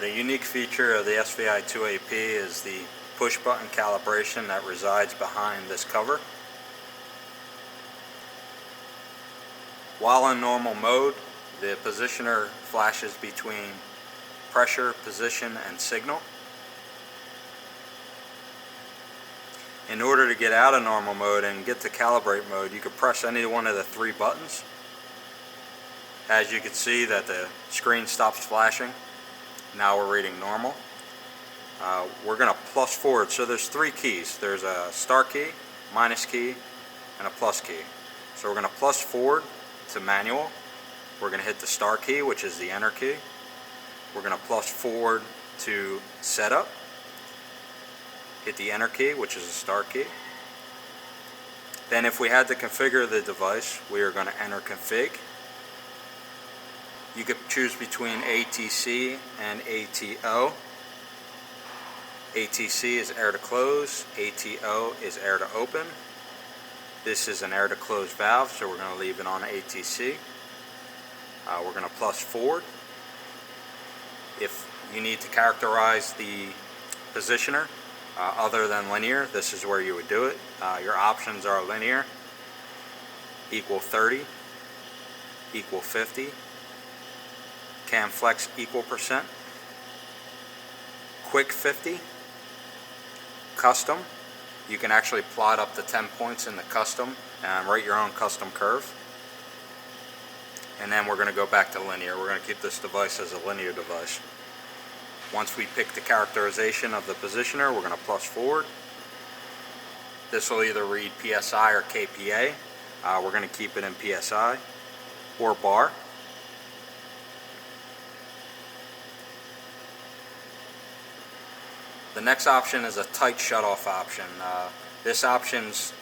The unique feature of the SVI 2AP is the push button calibration that resides behind this cover. While in normal mode, the positioner flashes between pressure, position, and signal. In order to get out of normal mode and get to calibrate mode, you can press any one of the three buttons. As you can see that the screen stops flashing. Now we're reading normal. We're going to plus forward. So there's three keys. There's a start key, minus key, and a plus key. So we're going to plus forward to manual. We're going to hit the start key, which is the enter key. We're going to plus forward to setup. Hit the enter key, which is the start key. Then if we had to configure the device, we are going to enter config. You could choose between ATC and ATO. ATC is air to close, ATO is air to open. This is an air to close valve, so we're going to leave it on ATC. We're going to plus forward. If you need to characterize the positioner other than linear, this is where you would do it. Your options are linear, equal 30, equal 50, cam flex equal %, quick 50, custom. You can actually plot up to 10 points in the custom and write your own custom curve. And then we're going to go back to linear. We're going to keep this device as a linear device. Once we pick the characterization of the positioner, we're going to plus forward. This will either read PSI or KPA. We're going to keep it in PSI or bar. The next option is a tight shutoff option. This option's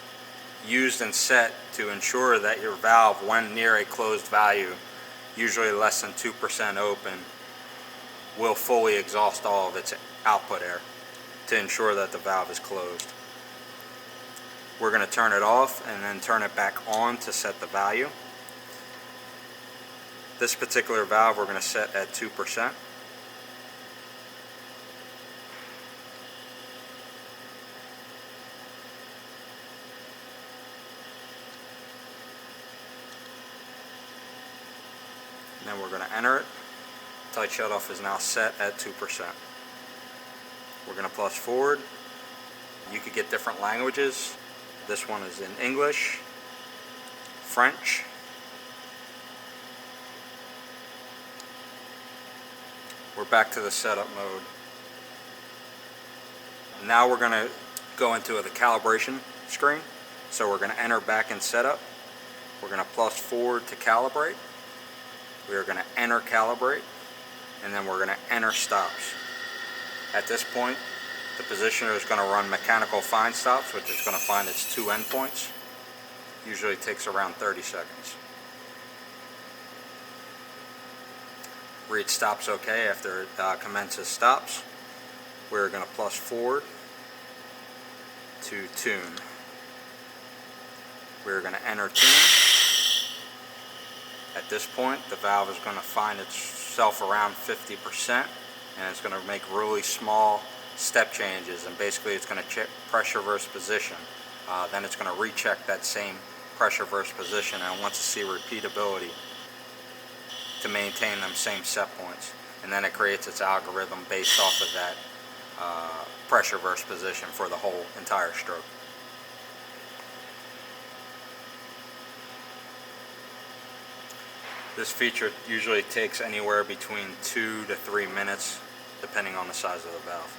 used and set to ensure that your valve, when near a closed value, usually less than 2% open, will fully exhaust all of its output air to ensure that the valve is closed. We're going to turn it off and then turn it back on to set the value. This particular valve we're going to set at 2%. Then we're going to enter it. Tight shutoff is now set at 2%. We're going to plus forward. You could get different languages. This one is in English, French, we're back to the setup mode. Now we're going to go into the calibration screen. So we're going to enter back in setup. We're going to plus forward to calibrate. We are going to enter calibrate, and then we're going to enter stops. At this point, the positioner is going to run mechanical find stops, which is going to find its two endpoints. Usually takes around 30 seconds. Read stops OK after it commences stops. We're going to plus forward to tune. We're going to enter tune. At this point, the valve is going to find itself around 50%, and it's going to make really small step changes, and basically it's going to check pressure versus position. Then it's going to recheck that same pressure versus position, and it wants to see repeatability to maintain them same set points. And then it creates its algorithm based off of that pressure versus position for the whole entire stroke. This feature usually takes anywhere between 2 to 3 minutes, depending on the size of the valve.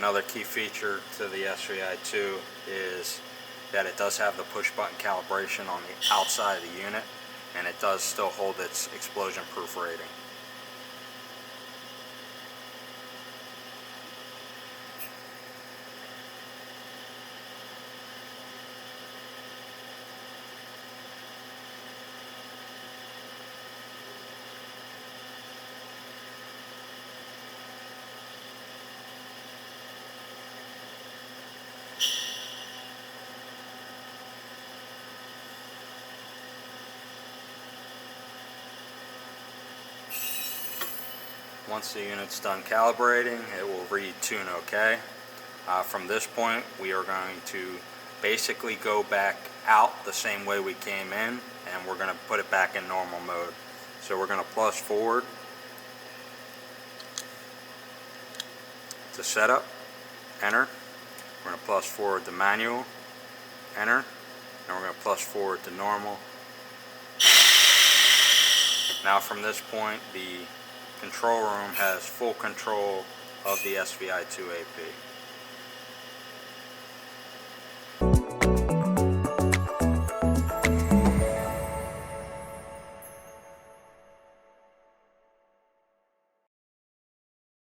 Another key feature to the SVI2 is that it does have the push button calibration on the outside of the unit, and it does still hold its explosion proof rating. Once the unit's done calibrating, it will read tune OK. From this point, we are going to basically go back out the same way we came in, and we're going to put it back in normal mode. So we're going to plus forward to setup, enter. We're going to plus forward to manual, enter, and we're going to plus forward to normal. Now from this point, the control room has full control of the SVI2 AP.